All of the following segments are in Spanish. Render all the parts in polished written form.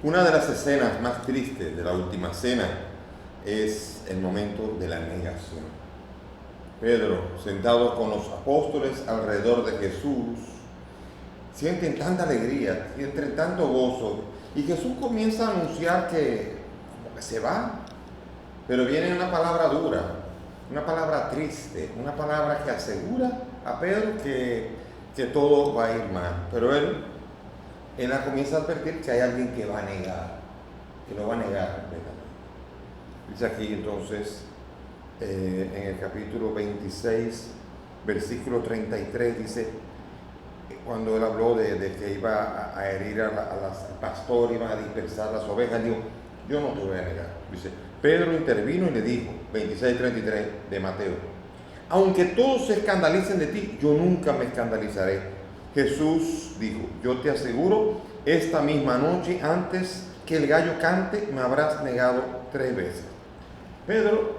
Una de las escenas más tristes de la última cena es el momento de la negación. Pedro, sentado con los apóstoles alrededor de Jesús, sienten tanta alegría, sienten tanto gozo, y Jesús comienza a anunciar que se va, pero viene una palabra dura, una palabra triste, una palabra que asegura a Pedro que todo va a ir mal, pero él la comienza a advertir que hay alguien que va a negar, que lo va a negar completamente. Dice aquí entonces, en el capítulo 26, versículo 33, dice, cuando él habló de que iba a herir al pastor, iban a dispersar las ovejas, dijo, yo no te voy a negar. Dice, Pedro intervino y le dijo, 26:33 de Mateo, aunque todos se escandalicen de ti, yo nunca me escandalizaré. Jesús dijo, yo te aseguro, esta misma noche, antes que el gallo cante, me habrás negado 3 veces. Pedro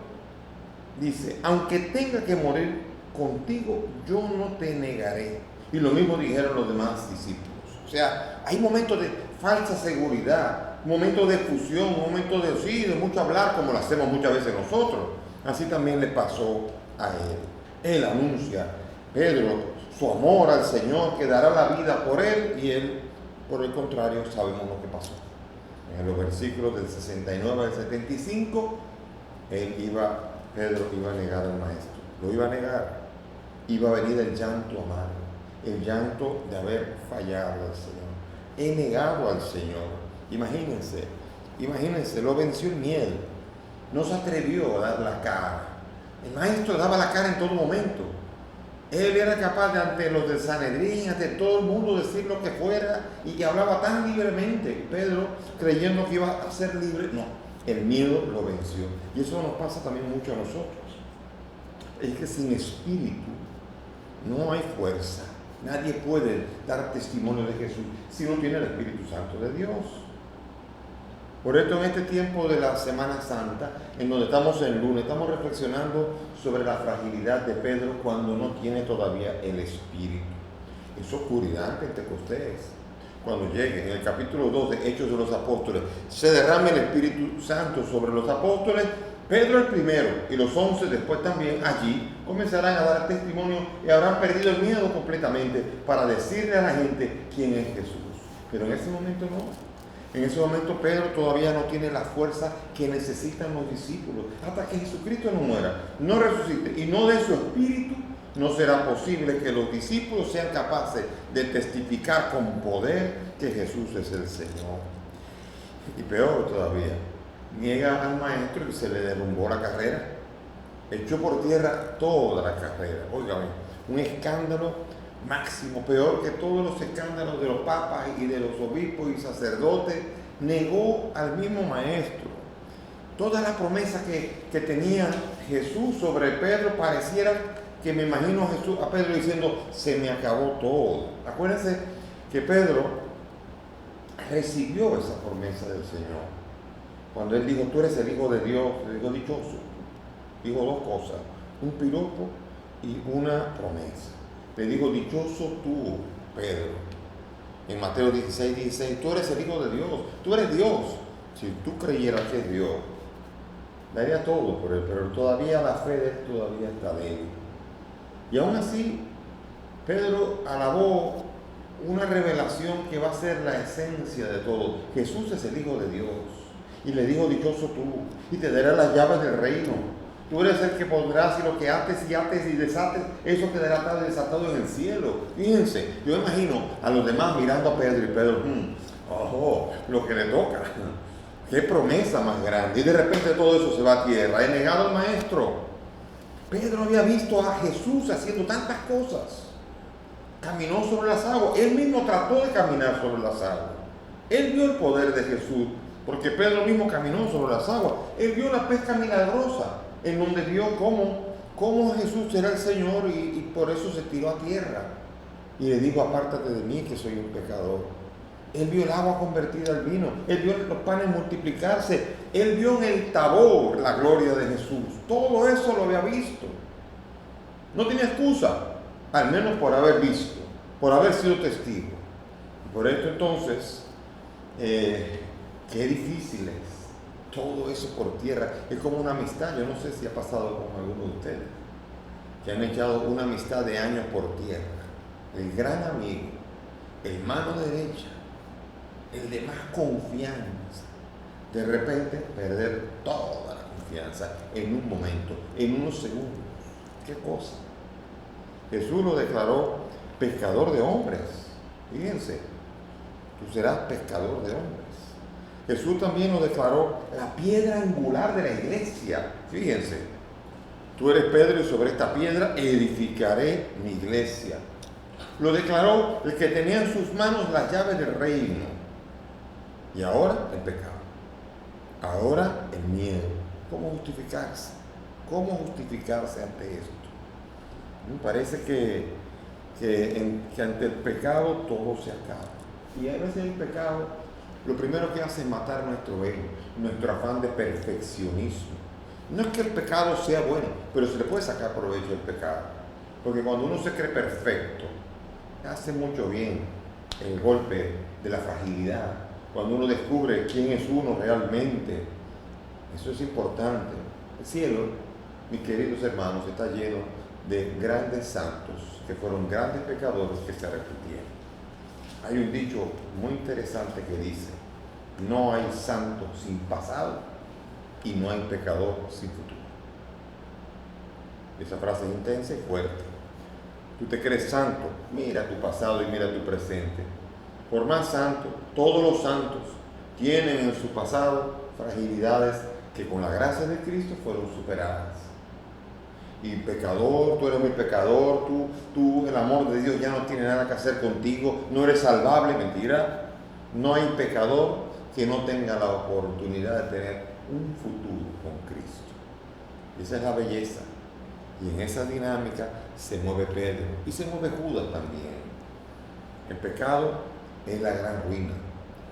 dice, aunque tenga que morir contigo, yo no te negaré. Y lo mismo dijeron los demás discípulos. O sea, hay momentos de falsa seguridad, momentos de fusión, momentos de mucho hablar, como lo hacemos muchas veces nosotros. Así también le pasó a él. Él anuncia, Pedro, su amor al Señor, que dará la vida por él, y él, por el contrario, sabemos lo que pasó. En los versículos del 69 al 75, Pedro iba a negar al Maestro, lo iba a negar, iba a venir el llanto amargo, el llanto de haber fallado al Señor. He negado al Señor. Imagínense, lo venció el miedo, no se atrevió a dar la cara. El Maestro daba la cara en todo momento. Él era capaz de, ante los del Sanedrín, ante todo el mundo, decir lo que fuera, y que hablaba tan libremente. Pedro, creyendo que iba a ser libre, no, el miedo lo venció. Y eso nos pasa también mucho a nosotros. Es que sin espíritu no hay fuerza. Nadie puede dar testimonio de Jesús si no tiene el Espíritu Santo de Dios. Por esto, en este tiempo de la Semana Santa, en donde estamos en lunes, estamos reflexionando sobre la fragilidad de Pedro cuando no tiene todavía el Espíritu. Es oscuridad en Pentecostés. Cuando llegue, en el capítulo 2 de Hechos de los Apóstoles, se derrame el Espíritu Santo sobre los apóstoles. Pedro el primero y los 11 después también allí comenzarán a dar testimonio y habrán perdido el miedo completamente para decirle a la gente quién es Jesús. Pero en ese momento no. En ese momento Pedro todavía no tiene la fuerza que necesitan los discípulos. Hasta que Jesucristo no muera, no resucite y no dé su espíritu, no será posible que los discípulos sean capaces de testificar con poder que Jesús es el Señor. Y peor todavía, niega al Maestro y se le derrumbó la carrera. Echó por tierra toda la carrera. Óigame, un escándalo máximo, peor que todos los escándalos de los papas y de los obispos y sacerdotes. Negó al mismo Maestro. Toda la promesa que tenía Jesús sobre Pedro pareciera que me imagino a Pedro diciendo, se me acabó todo. Acuérdense que Pedro recibió esa promesa del Señor. Cuando él dijo, tú eres el Hijo de Dios, le dijo dichoso. Dijo 2 cosas, un piropo y una promesa. Le dijo, dichoso tú, Pedro. En Mateo 16:16, tú eres el Hijo de Dios, tú eres Dios. Si tú creyeras que es Dios, daría todo por él, pero todavía la fe de él todavía está débil. Y aún así, Pedro alabó una revelación que va a ser la esencia de todo. Jesús es el Hijo de Dios. Y le dijo, dichoso tú, y te daré las llaves del reino. Tú eres el que pondrás, y lo que ates y desates, eso quedará atado y desatado en el cielo. Fíjense, yo imagino a los demás mirando a Pedro y Pedro, lo que le toca. Qué promesa más grande. Y de repente todo eso se va a tierra. He negado al Maestro. Pedro había visto a Jesús haciendo tantas cosas. Caminó sobre las aguas. Él mismo trató de caminar sobre las aguas. Él vio el poder de Jesús, porque Pedro mismo caminó sobre las aguas. Él vio la pesca milagrosa, en donde vio cómo Jesús era el Señor, y por eso se tiró a tierra. Y le dijo, apártate de mí, que soy un pecador. Él vio el agua convertida al vino. Él vio los panes multiplicarse. Él vio en el Tabor la gloria de Jesús. Todo eso lo había visto. No tenía excusa, al menos por haber visto, por haber sido testigo. Por esto entonces, Qué difícil es. Todo eso por tierra. Es como una amistad. Yo no sé si ha pasado con alguno de ustedes, que han echado una amistad de años por tierra. El gran amigo, el mano derecha, el de más confianza. De repente perder toda la confianza en un momento, en unos segundos. ¿Qué cosa? Jesús lo declaró pescador de hombres. Fíjense, tú serás pescador de hombres. Jesús también lo declaró la piedra angular de la iglesia. Fíjense, tú eres Pedro y sobre esta piedra edificaré mi iglesia. Lo declaró el que tenía en sus manos las llaves del reino. Y ahora el pecado. Ahora el miedo. ¿Cómo justificarse? ¿Cómo justificarse ante esto? Me parece que ante el pecado todo se acaba. Y a veces el pecado lo primero que hace es matar nuestro ego, nuestro afán de perfeccionismo. No es que el pecado sea bueno, pero se le puede sacar provecho del pecado. Porque cuando uno se cree perfecto, hace mucho bien el golpe de la fragilidad. Cuando uno descubre quién es uno realmente, eso es importante. El cielo, mis queridos hermanos, está lleno de grandes santos que fueron grandes pecadores que se arrepintieron. Hay un dicho muy interesante que dice: no hay santo sin pasado y no hay pecador sin futuro. Esa frase es intensa y fuerte. Tú te crees santo, mira tu pasado y mira tu presente. Por más santo, todos los santos tienen en su pasado fragilidades que con la gracia de Cristo fueron superadas. Y pecador, tú eres muy pecador, tú el amor de Dios ya no tiene nada que hacer contigo, no eres salvable, mentira. No hay pecador que no tenga la oportunidad de tener un futuro con Cristo. Esa es la belleza. Y en esa dinámica se mueve Pedro y se mueve Judas también. El pecado es la gran ruina,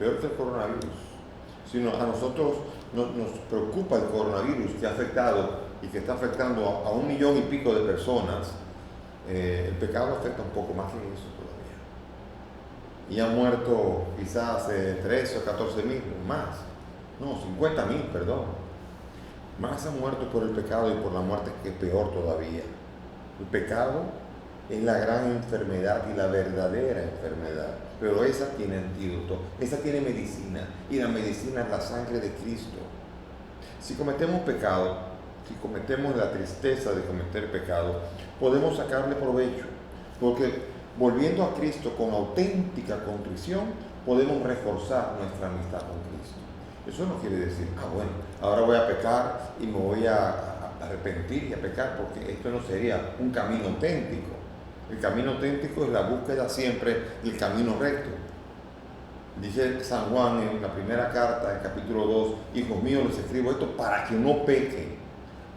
peor que el coronavirus. Si a nosotros nos preocupa el coronavirus que ha afectado y que está afectando a 1 millón y pico de personas, el pecado afecta un poco más que eso todavía. Y han muerto quizás 13 o 14 mil, más, no, 50 mil, perdón. Más han muerto por el pecado y por la muerte, que es peor todavía. El pecado es la gran enfermedad y la verdadera enfermedad, pero esa tiene antídoto, esa tiene medicina, y la medicina es la sangre de Cristo. Si cometemos pecado, si cometemos la tristeza de cometer pecado, podemos sacarle provecho, porque volviendo a Cristo con auténtica contrición, podemos reforzar nuestra amistad con Cristo. Eso no quiere decir, bueno, ahora voy a pecar y me voy a arrepentir y a pecar, porque esto no sería un camino auténtico. El camino auténtico es la búsqueda siempre del camino recto. Dice San Juan en la primera carta, en capítulo 2, hijos míos, les escribo esto para que no pequen.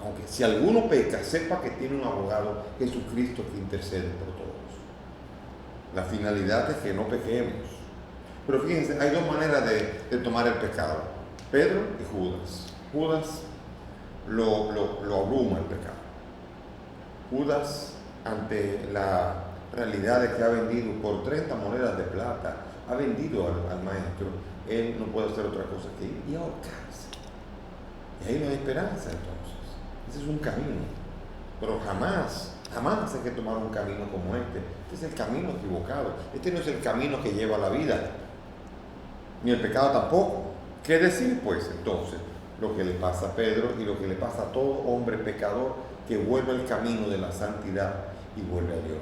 Aunque si alguno peca, sepa que tiene un abogado, Jesucristo, que intercede por todos. La finalidad es que no pequemos. Pero fíjense, hay dos maneras de tomar el pecado: Pedro y Judas. Judas lo abruma el pecado. Judas, ante la realidad de que ha vendido por 30 monedas de plata, ha vendido al maestro, él no puede hacer otra cosa que ir y ahorcarse. Y ahí no hay esperanza entonces. Ese es un camino. Pero jamás hay que tomar un camino como este. Este es el camino equivocado. Este no es el camino que lleva a la vida. Ni el pecado tampoco. ¿Qué decir pues entonces? Lo que le pasa a Pedro y lo que le pasa a todo hombre pecador que vuelve al camino de la santidad y vuelve a Dios.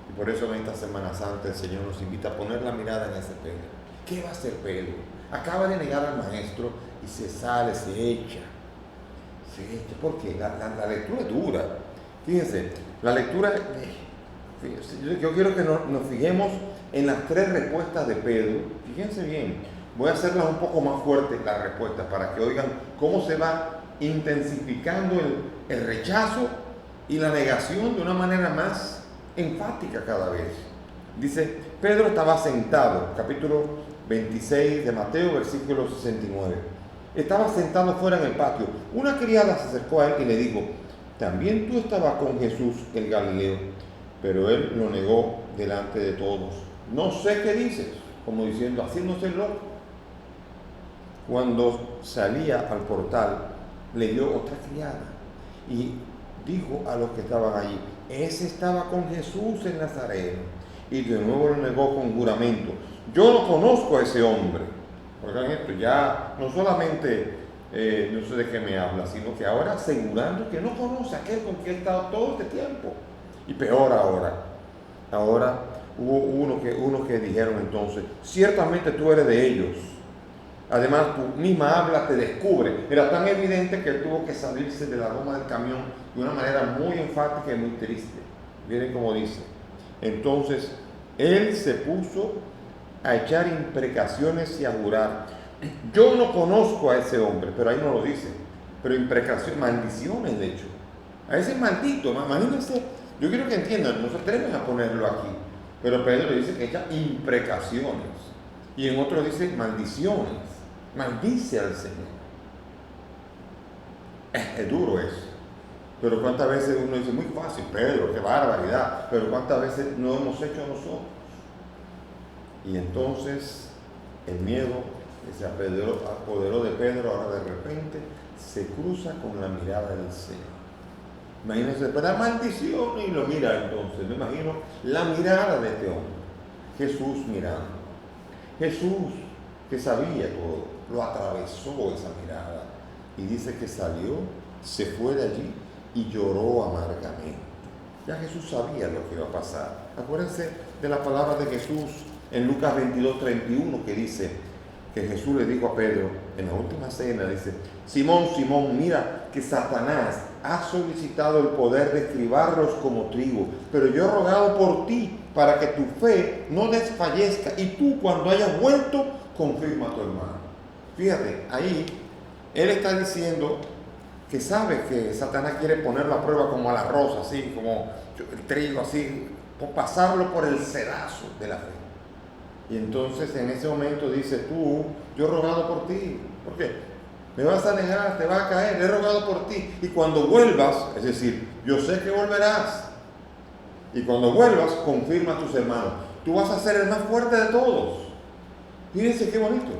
Y por eso en esta Semana Santa el Señor nos invita a poner la mirada en ese Pedro. ¿Qué va a hacer Pedro? Acaba de negar al maestro y se sale, se echa. Porque la lectura es dura. Fíjense, la lectura, yo quiero que nos fijemos en las 3 respuestas de Pedro. Fíjense bien, voy a hacerlas un poco más fuertes las respuestas para que oigan cómo se va intensificando el rechazo y la negación de una manera más enfática cada vez. Dice, Pedro estaba sentado, capítulo 26 de Mateo, versículo 69. Estaba sentado fuera en el patio. Una criada se acercó a él y le dijo, también tú estabas con Jesús el Galileo. Pero él lo negó delante de todos. No sé qué dices, como diciendo, haciéndose loco. Cuando salía al portal, le dio otra criada y dijo a los que estaban allí: ese estaba con Jesús en Nazaret. Y de nuevo lo negó con juramento: yo no conozco a ese hombre. Oigan esto, ya no solamente no sé de qué me habla, sino que ahora asegurando que no conoce a aquel con quien ha estado todo este tiempo. Y peor ahora hubo unos que dijeron entonces: ciertamente tú eres de ellos. Además, tu misma habla te descubre. Era tan evidente que él tuvo que salirse de la goma del camión de una manera muy enfática y muy triste. Miren cómo dice. Entonces, él se puso a echar imprecaciones y a jurar: yo no conozco a ese hombre. Pero ahí no lo dice. Pero imprecaciones, maldiciones de hecho. A ese maldito, imagínense. Yo quiero que entiendan, no se atreven a ponerlo aquí. Pero Pedro dice que echa imprecaciones. Y en otro dice maldiciones. Maldice al Señor. Es duro eso. Pero cuántas veces uno dice: muy fácil, Pedro, qué barbaridad. Pero cuántas veces no hemos hecho nosotros. Y entonces el miedo que se apoderó de Pedro, ahora de repente se cruza con la mirada del Señor. Imagínense, para maldición, y lo mira entonces. Me imagino la mirada de este hombre. Jesús mirando. Jesús, que sabía todo, lo atravesó esa mirada. Y dice que salió, se fue de allí y lloró amargamente. Ya Jesús sabía lo que iba a pasar. Acuérdense de la palabra de Jesús en Lucas 22:31, que dice que Jesús le dijo a Pedro en la última cena, dice: Simón, Simón, mira que Satanás ha solicitado el poder de escribarlos como trigo, pero yo he rogado por ti para que tu fe no desfallezca, y tú, cuando hayas vuelto, confirma a tu hermano. Fíjate, ahí él está diciendo que sabe que Satanás quiere ponerlo a prueba como al arroz, así como el trigo, así, pasarlo por el sedazo de la fe. Y entonces en ese momento dice: tú, yo he rogado por ti. ¿Por qué? Me vas a negar, te vas a caer, he rogado por ti. Y cuando vuelvas, es decir, yo sé que volverás. Y cuando vuelvas, confirma a tus hermanos. Tú vas a ser el más fuerte de todos. Fíjense qué bonito.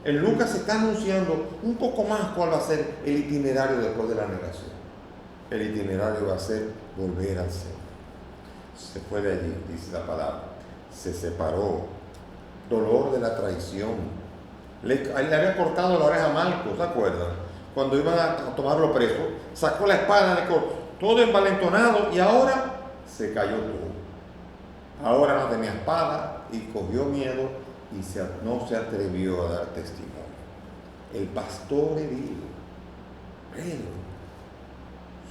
En Lucas se está anunciando un poco más cuál va a ser el itinerario después de la negación. El itinerario va a ser volver al Señor. Se fue de allí, dice la palabra. Se separó. Dolor de la traición. Le había cortado la oreja a Malco, ¿se acuerdan? Cuando iban a tomarlo preso, sacó la espada, le cortó, todo envalentonado, y ahora se cayó todo. Ahora no tenía espada y cogió miedo y no se atrevió a dar testimonio. El pastor le dijo: Pedro,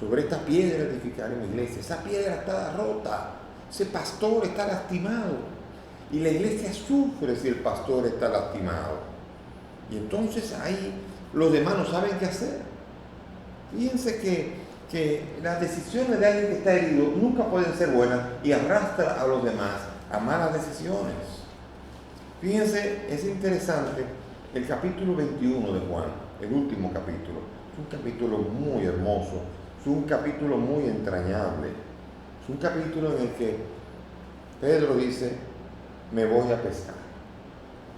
sobre esta piedra edificaré mi iglesia. Esa piedra está rota, ese pastor está lastimado. Y la iglesia sufre si el pastor está lastimado. Y entonces ahí los demás no saben qué hacer. Fíjense que las decisiones de alguien que está herido nunca pueden ser buenas y arrastra a los demás a malas decisiones. Fíjense, es interesante el capítulo 21 de Juan, el último capítulo. Es un capítulo muy hermoso, es un capítulo muy entrañable. Es un capítulo en el que Pedro dice: me voy a pescar.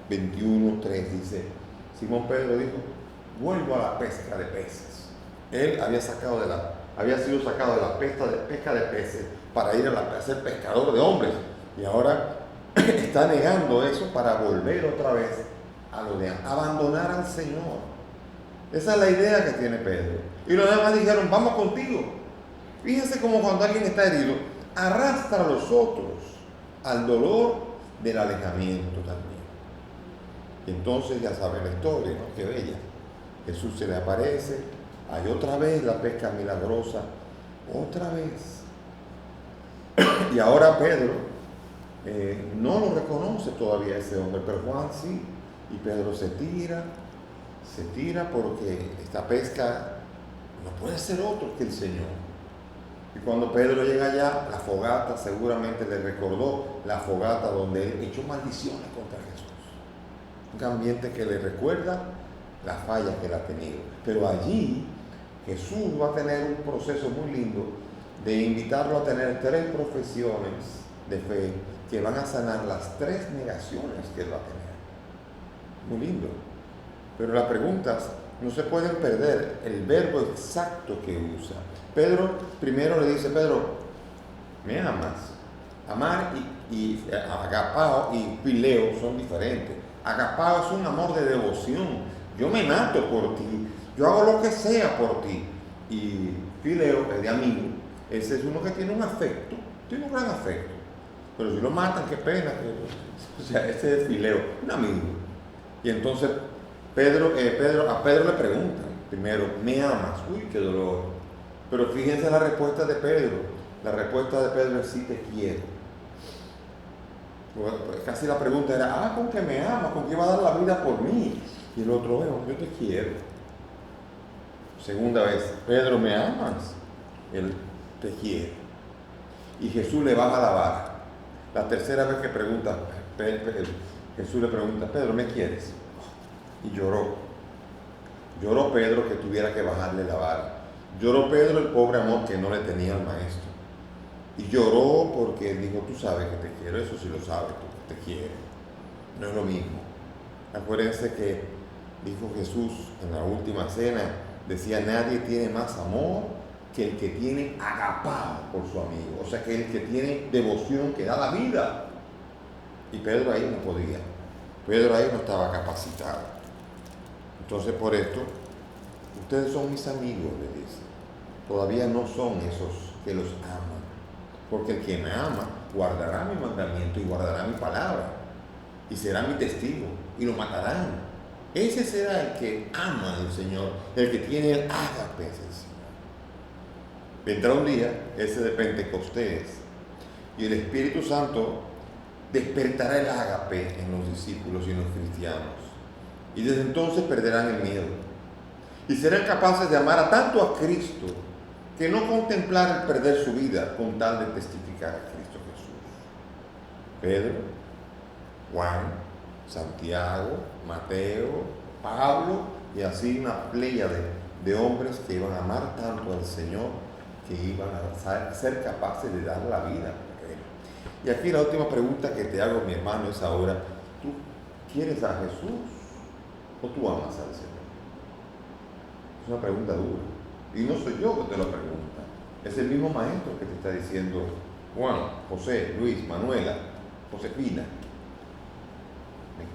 21:3 dice: Simón Pedro dijo: vuelvo a la pesca de peces. Él había sido sacado de la pesca de peces para ir a ser pescador de hombres, y ahora está negando eso para volver otra vez a lo de abandonar al Señor. Esa es la idea que tiene Pedro. Y los demás dijeron: vamos contigo. Fíjense cómo cuando alguien está herido, arrastra a los otros al dolor del alejamiento también. Y entonces ya saben la historia, ¿no? Qué bella. Jesús se le aparece, hay otra vez la pesca milagrosa, otra vez. Y ahora Pedro no lo reconoce todavía ese hombre, pero Juan sí. Y Pedro se tira porque esta pesca no puede ser otro que el Señor. Y cuando Pedro llega allá, la fogata seguramente le recordó la fogata donde él echó maldiciones contra Jesús. Un ambiente que le recuerda las fallas que él ha tenido. Pero allí Jesús va a tener un proceso muy lindo de invitarlo a tener 3 profesiones de fe que van a sanar las 3 negaciones que él va a tener. Muy lindo. pero las preguntas no se pueden perder el verbo exacto que usa. Pedro primero le dice, Pedro, ¿me amas? Amar y agapao y pileo son diferentes. Agapao es un amor de devoción. Yo me mato por ti, yo hago lo que sea por ti. Y pileo es de amigo. Ese es uno que tiene un afecto, tiene un gran afecto. Pero si lo matan, qué pena. O sea, ese es fileo, un amigo. Y entonces a Pedro le preguntan primero, ¿me amas? Uy, qué dolor. Pero fíjense la respuesta de Pedro. La respuesta de Pedro es sí te quiero. Pues casi la pregunta era, ¿con que me amas? ¿Con que va a dar la vida por mí? Y el otro, bueno, yo te quiero. Segunda vez, Pedro, ¿me amas? Él te quiere. Y Jesús le baja la vara. La tercera vez que pregunta, Jesús le pregunta, Pedro, ¿me quieres? Y lloró. Lloró Pedro que tuviera que bajarle la vara. Lloró Pedro el pobre amor que no le tenía al maestro. Y lloró porque dijo, tú sabes que te quiero, eso sí lo sabes tú, que te quiero. No es lo mismo. Acuérdense que dijo Jesús en la última cena, decía, nadie tiene más amor que el que tiene agapao por su amigo. O sea, que el que tiene devoción, que da la vida. Y Pedro ahí no podía. Pedro ahí no estaba capacitado. Entonces por esto, ustedes son mis amigos, le dice. Todavía no son esos que los aman. Porque el que me ama guardará mi mandamiento y guardará mi palabra. Y será mi testigo. Y lo matarán. Ese será el que ama al Señor. El que tiene el ágape del Señor. Vendrá un día, ese de Pentecostés. Y el Espíritu Santo despertará el ágape en los discípulos y en los cristianos. Y desde entonces perderán el miedo. Y serán capaces de amar a tanto a Cristo que no contemplar el perder su vida con tal de testificar a Cristo Jesús. Pedro, Juan, Santiago, Mateo, Pablo y así una playa de hombres que iban a amar tanto al Señor que iban a ser capaces de dar la vida por Él. Y aquí la última pregunta que te hago, mi hermano, es ahora, ¿tú quieres a Jesús o tú amas al Señor? Es una pregunta dura. Y no soy yo que te lo pregunta. Es el mismo maestro que te está diciendo, Juan, José, Luis, Manuela, Josefina,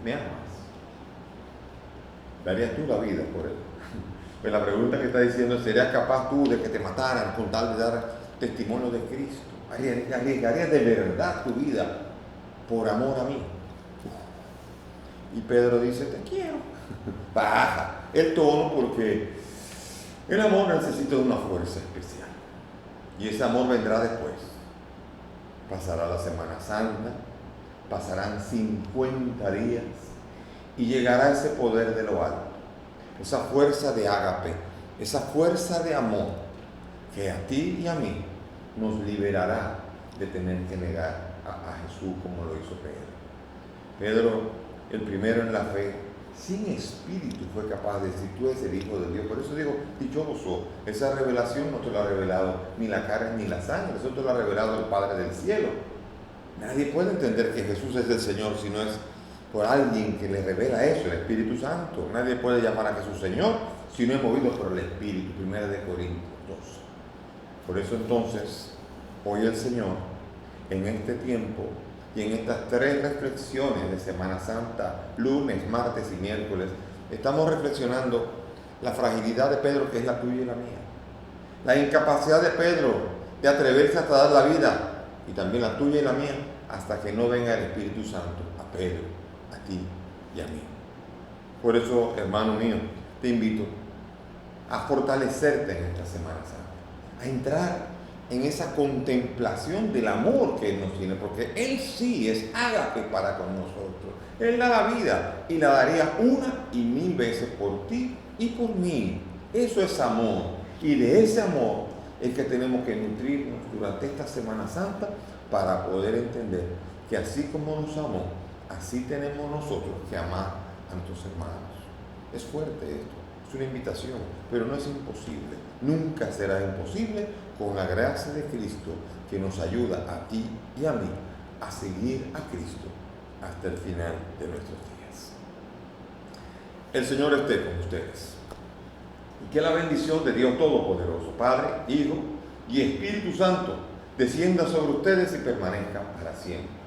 ¿me amas? ¿Darías tú la vida por Él? Pues la pregunta que está diciendo es, ¿serías capaz tú de que te mataran con tal de dar testimonio de Cristo? ¿Arriesgarías de verdad tu vida por amor a mí? Y Pedro dice, te quiero. Baja el tono porque el amor necesita una fuerza especial. Y ese amor vendrá después. Pasará la Semana Santa, pasarán 50 días y llegará ese poder de lo alto. Esa fuerza de ágape, esa fuerza de amor que a ti y a mí nos liberará de tener que negar a Jesús como lo hizo Pedro. Pedro, el primero en la fe, sin espíritu fue capaz de decir, tú eres el Hijo de Dios. Por eso digo, dichoso, esa revelación no te lo ha revelado ni la carne ni la sangre, eso te lo ha revelado el Padre del cielo. Nadie puede entender que Jesús es el Señor si no es por alguien que le revela eso, el Espíritu Santo. Nadie puede llamar a Jesús Señor si no es movido por el Espíritu. 1 Corintios 12. Por eso entonces, hoy el Señor, en este tiempo y en estas 3 reflexiones de Semana Santa, lunes, martes y miércoles, estamos reflexionando la fragilidad de Pedro, que es la tuya y la mía. La incapacidad de Pedro de atreverse hasta dar la vida, y también la tuya y la mía, hasta que no venga el Espíritu Santo a Pedro, a ti y a mí. Por eso, hermano mío, te invito a fortalecerte en esta Semana Santa, a entrar en esa contemplación del amor que Él nos tiene, porque Él sí es ágape para con nosotros. Él da la vida y la daría 1 y 1000 veces por ti y por mí. Eso es amor, y de ese amor es que tenemos que nutrirnos durante esta Semana Santa para poder entender que así como nos amó, así tenemos nosotros que amar a nuestros hermanos. Es fuerte esto, es una invitación, pero no es imposible. Nunca será imposible con la gracia de Cristo que nos ayuda a ti y a mí a seguir a Cristo hasta el final de nuestros días. El Señor esté con ustedes. Y que la bendición de Dios Todopoderoso, Padre, Hijo y Espíritu Santo, descienda sobre ustedes y permanezca para siempre.